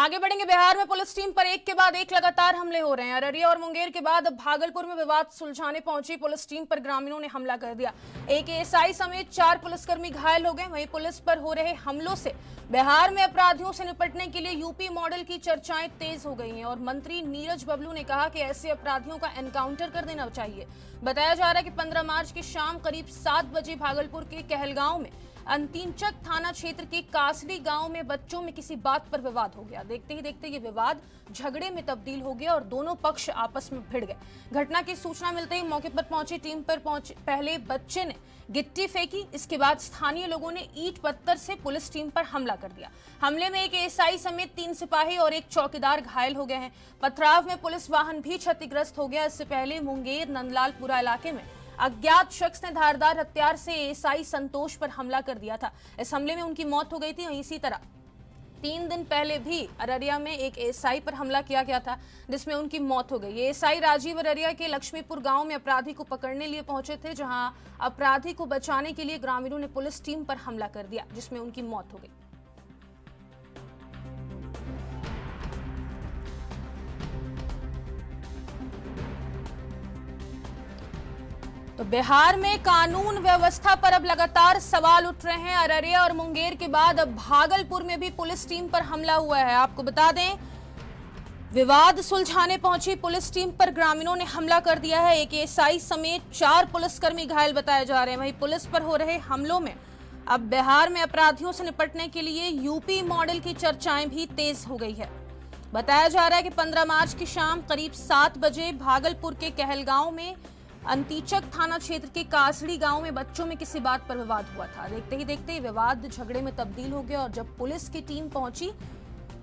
आगे बढ़ेंगे। बिहार में पुलिस टीम पर एक के बाद एक लगातार हमले हो रहे हैं। अररिया और मुंगेर के बाद अब भागलपुर में विवाद सुलझाने पहुंची पुलिस टीम पर ग्रामीणों ने हमला कर दिया। एक एएसआई समेत 4 पुलिसकर्मी घायल हो गए। वहीं पुलिस पर हो रहे हमलों से बिहार में अपराधियों से निपटने के लिए यूपी मॉडल की चर्चाएं तेज हो गई हैं और मंत्री नीरज बबलू ने कहा कि ऐसे अपराधियों का एनकाउंटर कर देना चाहिए। बताया जा रहा है कि 15 मार्च की शाम करीब 7 बजे भागलपुर के कहलगांव में अंतिचक थाना क्षेत्र के कासड़ी गांव में बच्चों में किसी बात पर विवाद हो गया। देखते ही देखते ये विवाद झगड़े में तब्दील हो गया और दोनों पक्ष आपस में भिड़ गए। घटना की सूचना मिलते ही मौके पर पहुंची टीम पर पहले बच्चे ने गिट्टी फेंकी, इसके बाद स्थानीय लोगों ने ईंट पत्थर से पुलिस टीम पर हमला कर दिया। हमले में एक एएसआई समेत 3 सिपाही और एक चौकीदार घायल हो गए हैं। पथराव में पुलिस वाहन भी क्षतिग्रस्त हो गया। इससे पहले मुंगेर नंदलालपुरा इलाके में अज्ञात शख्स ने धारदार हथियार से एएसआई संतोष पर हमला कर दिया था। इस हमले में उनकी मौत हो गई थी। इसी तरह 3 दिन पहले भी अररिया में एक एएसआई पर हमला किया गया था जिसमें उनकी मौत हो गई। एएसआई राजीव अररिया के लक्ष्मीपुर गांव में अपराधी को पकड़ने लिए पहुंचे थे, जहां अपराधी को बचाने के लिए ग्रामीणों ने पुलिस टीम पर हमला कर दिया जिसमें उनकी मौत हो गई। तो बिहार में कानून व्यवस्था पर अब लगातार सवाल उठ रहे हैं। अररिया और मुंगेर के बाद अब भागलपुर में भी पुलिस टीम पर हमला हुआ है। आपको बता दें, विवाद सुलझाने पहुंची पुलिस टीम पर ग्रामीणों ने हमला कर दिया है। एक एएसआई समेत 4 पुलिसकर्मी घायल बताए जा रहे हैं। वहीं पुलिस पर हो रहे हमलों में अब बिहार में अपराधियों से निपटने के लिए यूपी मॉडल की चर्चाएं भी तेज हो गई है। बताया जा रहा है कि 15 मार्च की शाम करीब 7 बजे भागलपुर के कहलगांव में अंतिचक थाना क्षेत्र के कासड़ी गांव में बच्चों में किसी बात पर विवाद हुआ था। देखते ही देखते विवाद झगड़े में तब्दील हो गया और जब पुलिस की टीम पहुंची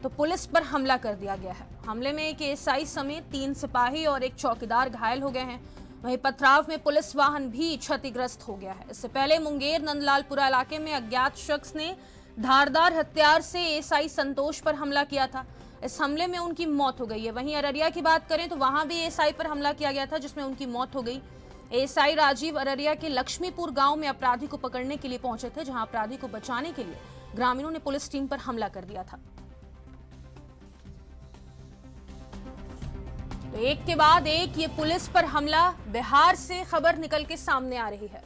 तो पुलिस पर हमला कर दिया गया है। हमले में एक एएसआई समेत 3 सिपाही और एक चौकीदार घायल हो गए हैं। वहीं पथराव में पुलिस वाहन भी क्षतिग्रस्त हो गया है। इससे पहले मुंगेर नंदलालपुरा इलाके में अज्ञात शख्स ने धारदार हथियार से एएसआई संतोष पर हमला किया था। इस हमले में उनकी मौत हो गई है। वहीं अररिया की बात करें तो वहां भी एएसआई पर हमला किया गया था जिसमें उनकी मौत हो गई। एएसआई राजीव अररिया के लक्ष्मीपुर गांव में अपराधी को पकड़ने के लिए पहुंचे थे, जहां अपराधी को बचाने के लिए ग्रामीणों ने पुलिस टीम पर हमला कर दिया था। तो एक के बाद एक ये पुलिस पर हमला, बिहार से खबर निकल के सामने आ रही है।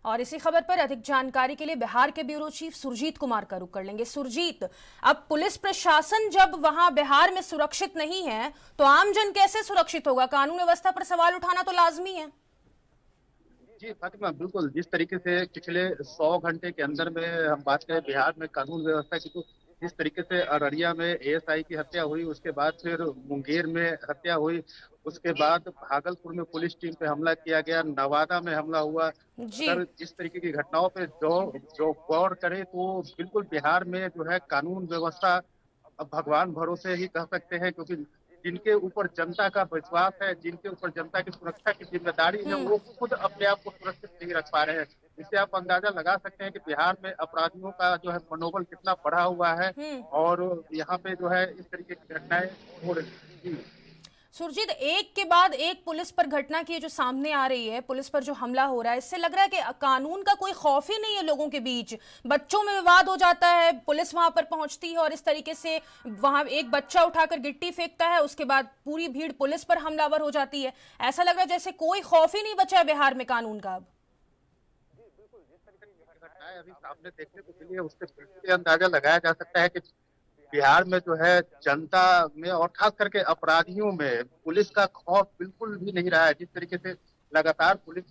और इसी खबर पर अधिक जानकारी के लिए बिहार के ब्यूरो चीफ सुरजीत कुमार का रुख कर लेंगे। सुरजीत, अब पुलिस प्रशासन जब वहां बिहार में सुरक्षित नहीं है तो आमजन कैसे सुरक्षित होगा? कानून व्यवस्था पर सवाल उठाना तो लाजमी है। जी फातिमा, बिल्कुल जिस तरीके से पिछले 100 घंटे के अंदर में हम बात करें बिहार में कानून व्यवस्था की, तो जिस तरीके से अररिया में एएसआई की हत्या हुई, उसके बाद फिर मुंगेर में हत्या हुई, उसके बाद भागलपुर में पुलिस टीम पे हमला किया गया, नवादा में हमला हुआ। जी। अगर इस तरीके की घटनाओं पे जो जो गौर करें तो बिल्कुल बिहार में जो है कानून व्यवस्था अब भगवान भरोसे ही कह सकते हैं, क्योंकि जिनके ऊपर जनता का विश्वास है, जिनके ऊपर जनता की सुरक्षा की जिम्मेदारी है, वो खुद अपने आप को सुरक्षित नहीं रख पा रहे हैं। इससे आप अंदाजा लगा सकते हैं कि बिहार में अपराधियों का जो है मनोबल कितना बढ़ा हुआ है और यहाँ पे जो है इस तरीके की घटनाएं हो रही हैं। सुरजीत, एक के बाद एक पुलिस पर घटना की जो सामने आ रही है, पुलिस पर जो हमला हो रहा है, इससे लग रहा है कि कानून का कोई खौफ ही नहीं है लोगों के बीच। बच्चों में विवाद हो जाता है, पुलिस वहां पर पहुंचती है और इस तरीके से वहां एक बच्चा उठाकर गिट्टी फेंकता है, उसके बाद पूरी भीड़ पुलिस पर हमलावर हो जाती है। ऐसा लग रहा है जैसे कोई खौफ ही नहीं बचा है बिहार में कानून का अब। घटनाएं अभी सामने देखने को मिली है, उससे बिल्कुल अंदाजा लगाया जा सकता है कि बिहार में जो है जनता में और खास करके अपराधियों में पुलिस का खौफ बिल्कुल भी नहीं रहा है। जिस तरीके से लगातार पुलिस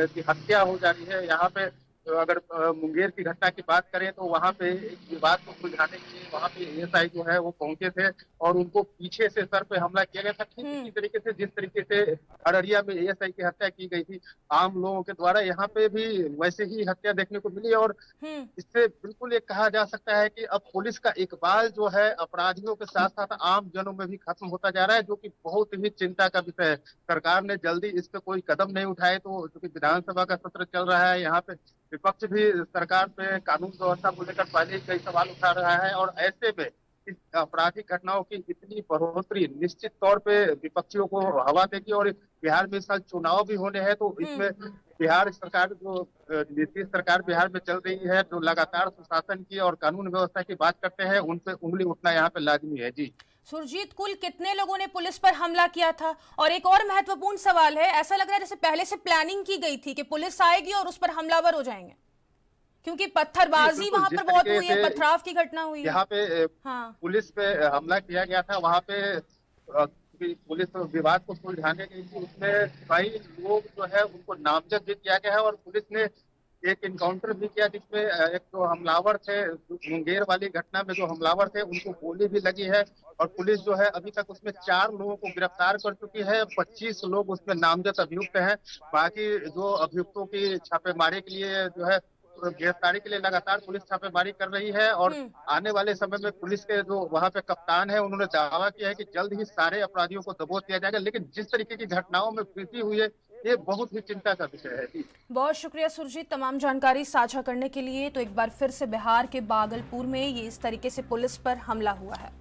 की हत्या हो जा रही है, यहाँ पे अगर मुंगेर की घटना की बात करें तो वहाँ पे एक विवाद को सुलझाने के लिए वहाँ पे एएसआई जो है वो पहुंचे थे और उनको पीछे से सर पे हमला किया गया था। ठीक इसी तरीके से जिस तरीके से अररिया में एएसआई की हत्या की गई थी आम लोगों के द्वारा, यहाँ पे भी वैसे ही हत्या देखने को मिली। और इससे बिल्कुल ये कहा जा सकता है कि अब पुलिस का इकबाल जो है अपराधियों के साथ साथ आम जनों में भी खत्म होता जा रहा है, जो कि बहुत ही चिंता का विषय है। सरकार ने जल्दी इस पे कोई कदम नहीं उठाए तो, क्योंकि विधानसभा का सत्र चल रहा है, यहाँ पे विपक्ष भी सरकार पे कानून व्यवस्था को लेकर पहले ही कई सवाल उठा रहा है और ऐसे में इस आपराधिक घटनाओं की इतनी बढ़ोतरी निश्चित तौर पे विपक्षियों को हवा देगी और बिहार में इस साल चुनाव भी होने हैं तो इसमें बिहार सरकार जो नीतीश सरकार बिहार में चल रही है जो लगातार सुशासन की और कानून व्यवस्था की बात करते हैं उन पे उंगली उठना यहाँ पे लाजमी है। जी सुरजीत, कुल कितने लोगों ने पुलिस पर हमला किया था? और एक और महत्वपूर्ण सवाल है, ऐसा लग रहा है जैसे पहले से प्लानिंग की गई थी कि पुलिस आएगी और उस पर हमलावर हो जाएंगे, क्योंकि पत्थरबाजी वहां पर बहुत हुई है, पथराव की घटना हुई है। यहाँ पे हाँ, पुलिस पे हमला किया गया था वहाँ पे पुलिस विवाद को सुलझाने गई थी उसमें कई लोग जो है उनको नामजद भी किया गया है और पुलिस ने एक इनकाउंटर भी किया जिसमें एक जो हमलावर थे मुंगेर वाली घटना में जो हमलावर थे उनको गोली भी लगी है और पुलिस जो है अभी तक उसमें 4 लोगों को गिरफ्तार कर चुकी है। 25 लोग उसमें नामजद अभियुक्त हैं। बाकी जो अभियुक्तों की छापेमारी के लिए जो है गिरफ्तारी के लिए लगातार पुलिस छापेमारी कर रही है और आने वाले समय में पुलिस के जो वहां पे कप्तान है उन्होंने दावा किया है कि जल्द ही सारे अपराधियों को दबोच दिया जाएगा। लेकिन जिस तरीके की घटनाओं में वृद्धि हुई है ये बहुत ही चिंता का विषय है। जी बहुत शुक्रिया सुरजीत तमाम जानकारी साझा करने के लिए। तो एक बार फिर से बिहार के भागलपुर में ये इस तरीके से पुलिस पर हमला हुआ है।